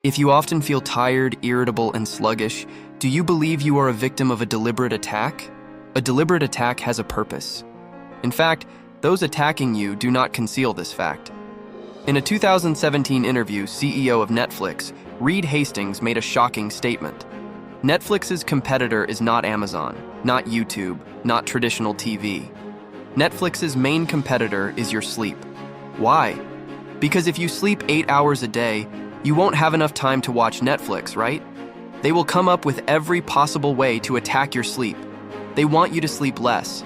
If you often feel tired, irritable, and sluggish, do you believe you are a victim of a deliberate attack? A deliberate attack has a purpose. In fact, those attacking you do not conceal this fact. In a 2017 interview, CEO of Netflix, Reed Hastings, made a shocking statement. Netflix's competitor is not Amazon, not YouTube, not traditional TV. Netflix's main competitor is your sleep. Why? Because if you sleep 8 hours a day, you won't have enough time to watch Netflix, right? They will come up with every possible way to attack your sleep. They want you to sleep less.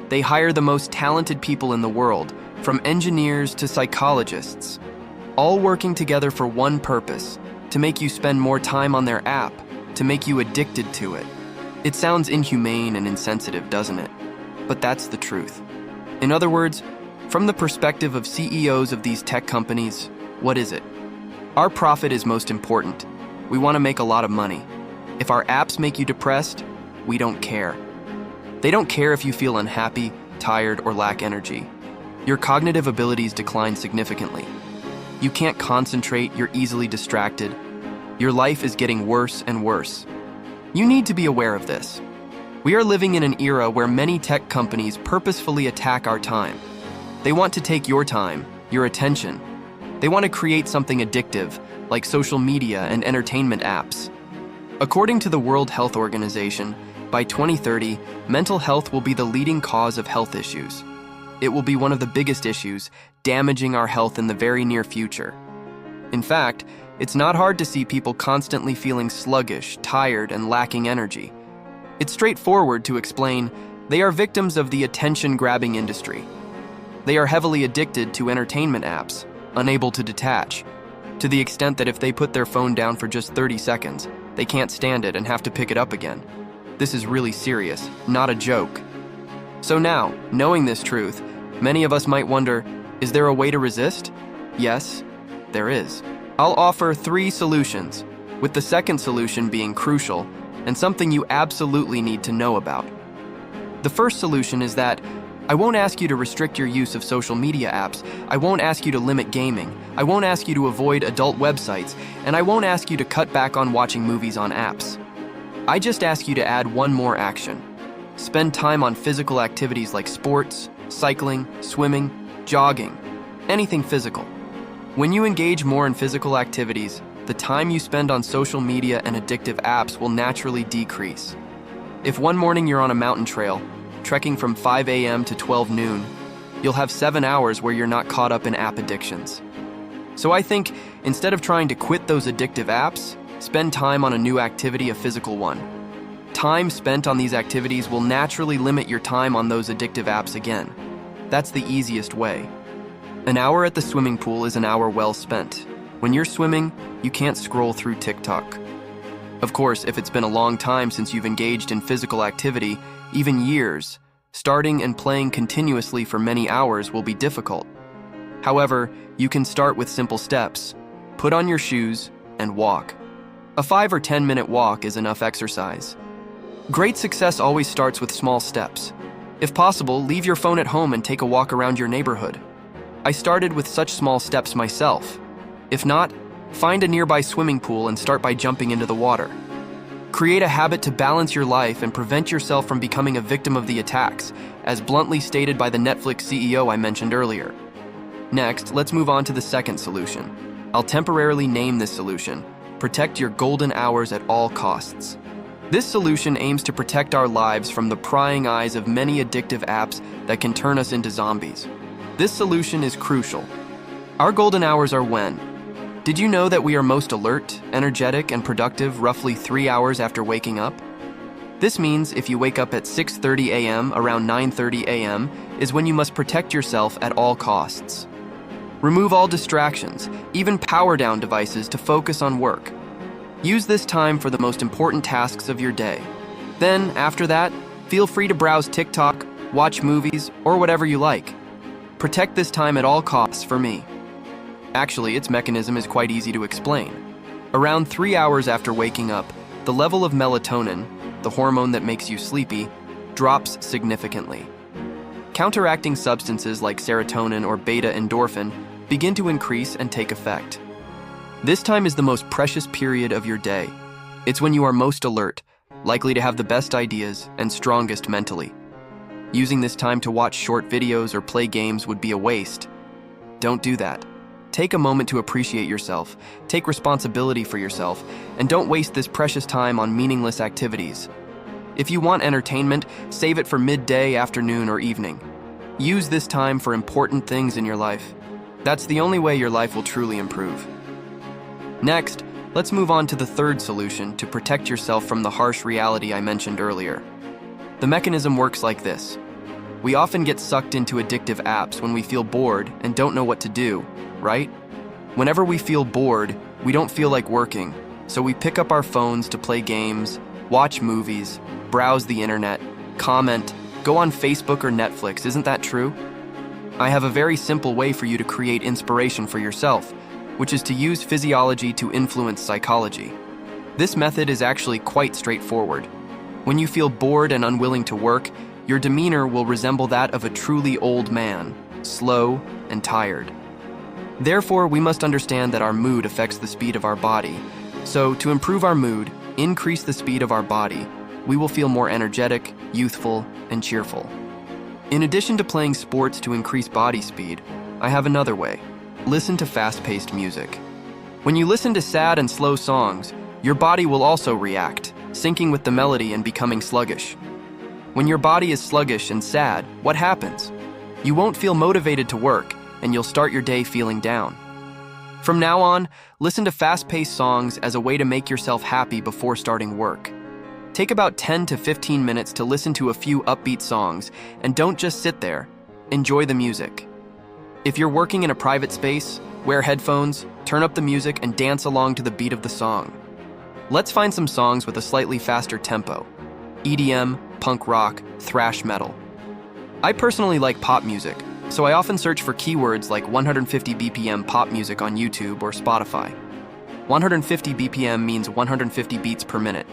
They hire the most talented people in the world, from engineers to psychologists, all working together for one purpose, to make you spend more time on their app, to make you addicted to it. It sounds inhumane and insensitive, doesn't it? But that's the truth. In other words, from the perspective of CEOs of these tech companies, what is it? Our profit is most important. We want to make a lot of money. If our apps make you depressed, we don't care. They don't care if you feel unhappy, tired, or lack energy. Your cognitive abilities decline significantly. You can't concentrate, you're easily distracted. Your life is getting worse and worse. You need to be aware of this. We are living in an era where many tech companies purposefully attack our time. They want to take your time, your attention. They want to create something addictive, like social media and entertainment apps. According to the World Health Organization, by 2030, mental health will be the leading cause of health issues. It will be one of the biggest issues, damaging our health in the very near future. In fact, it's not hard to see people constantly feeling sluggish, tired, and lacking energy. It's straightforward to explain they are victims of the attention-grabbing industry. They are heavily addicted to entertainment apps, unable to detach, to the extent that if they put their phone down for just 30 seconds, they can't stand it and have to pick it up again. This is really serious, not a joke. So now, knowing this truth, many of us might wonder, is there a way to resist? Yes, there is. I'll offer 3 solutions, with the second solution being crucial and something you absolutely need to know about. The first solution is that I won't ask you to restrict your use of social media apps, I won't ask you to limit gaming, I won't ask you to avoid adult websites, and I won't ask you to cut back on watching movies on apps. I just ask you to add one more action. Spend time on physical activities like sports, cycling, swimming, jogging, anything physical. When you engage more in physical activities, the time you spend on social media and addictive apps will naturally decrease. If one morning you're on a mountain trail, trekking from 5 a.m. to 12 noon, you'll have 7 hours where you're not caught up in app addictions. So I think instead of trying to quit those addictive apps, spend time on a new activity, a physical one. Time spent on these activities will naturally limit your time on those addictive apps again. That's the easiest way. An hour at the swimming pool is an hour well spent. When you're swimming, you can't scroll through TikTok. Of course, if it's been a long time since you've engaged in physical activity, even years, starting and playing continuously for many hours will be difficult. However, you can start with simple steps. Put on your shoes and walk. A 5 or 10-minute walk is enough exercise. Great success always starts with small steps. If possible, leave your phone at home and take a walk around your neighborhood. I started with such small steps myself. If not, find a nearby swimming pool and start by jumping into the water. Create a habit to balance your life and prevent yourself from becoming a victim of the attacks, as bluntly stated by the Netflix CEO I mentioned earlier. Next, let's move on to the second solution. I'll temporarily name this solution: protect your golden hours at all costs. This solution aims to protect our lives from the prying eyes of many addictive apps that can turn us into zombies. This solution is crucial. Our golden hours are when? Did you know that we are most alert, energetic, and productive roughly 3 hours after waking up? This means if you wake up at 6:30 a.m., around 9:30 a.m. is when you must protect yourself at all costs. Remove all distractions, even power-down devices, to focus on work. Use this time for the most important tasks of your day. Then, after that, feel free to browse TikTok, watch movies, or whatever you like. Protect this time at all costs for me. Actually, its mechanism is quite easy to explain. Around 3 hours after waking up, the level of melatonin, the hormone that makes you sleepy, drops significantly. Counteracting substances like serotonin or beta endorphin begin to increase and take effect. This time is the most precious period of your day. It's when you are most alert, likely to have the best ideas, and strongest mentally. Using this time to watch short videos or play games would be a waste. Don't do that. Take a moment to appreciate yourself, take responsibility for yourself, and don't waste this precious time on meaningless activities. If you want entertainment, save it for midday, afternoon, or evening. Use this time for important things in your life. That's the only way your life will truly improve. Next, let's move on to the third solution to protect yourself from the harsh reality I mentioned earlier. The mechanism works like this. We often get sucked into addictive apps when we feel bored and don't know what to do, right? Whenever we feel bored, we don't feel like working, so we pick up our phones to play games, watch movies, browse the internet, comment, go on Facebook or Netflix. Isn't that true? I have a very simple way for you to create inspiration for yourself, which is to use physiology to influence psychology. This method is actually quite straightforward. When you feel bored and unwilling to work, your demeanor will resemble that of a truly old man, slow and tired. Therefore, we must understand that our mood affects the speed of our body. So, to improve our mood, increase the speed of our body, we will feel more energetic, youthful, and cheerful. In addition to playing sports to increase body speed, I have another way. Listen to fast-paced music. When you listen to sad and slow songs, your body will also react, syncing with the melody and becoming sluggish. When your body is sluggish and sad, what happens? You won't feel motivated to work, and you'll start your day feeling down. From now on, listen to fast-paced songs as a way to make yourself happy before starting work. Take about 10 to 15 minutes to listen to a few upbeat songs, and don't just sit there. Enjoy the music. If you're working in a private space, wear headphones, turn up the music, and dance along to the beat of the song. Let's find some songs with a slightly faster tempo. EDM, punk rock, thrash metal. I personally like pop music, so I often search for keywords like 150 BPM pop music on YouTube or Spotify. 150 BPM means 150 beats per minute.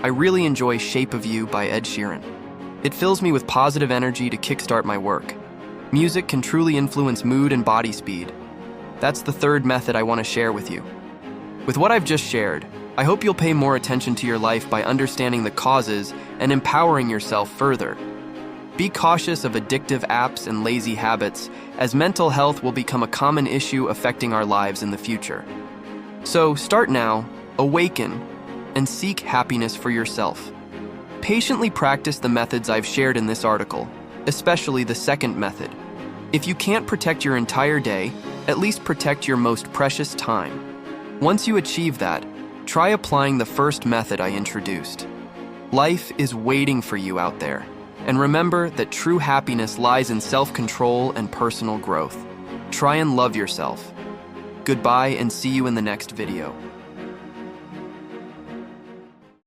I really enjoy Shape of You by Ed Sheeran. It fills me with positive energy to kickstart my work. Music can truly influence mood and body speed. That's the third method I want to share with you. With what I've just shared, I hope you'll pay more attention to your life by understanding the causes and empowering yourself further. Be cautious of addictive apps and lazy habits, as mental health will become a common issue affecting our lives in the future. So start now, awaken, and seek happiness for yourself. Patiently practice the methods I've shared in this article, especially the second method. If you can't protect your entire day, at least protect your most precious time. Once you achieve that, try applying the first method I introduced. Life is waiting for you out there. And remember that true happiness lies in self-control and personal growth. Try and love yourself. Goodbye and see you in the next video.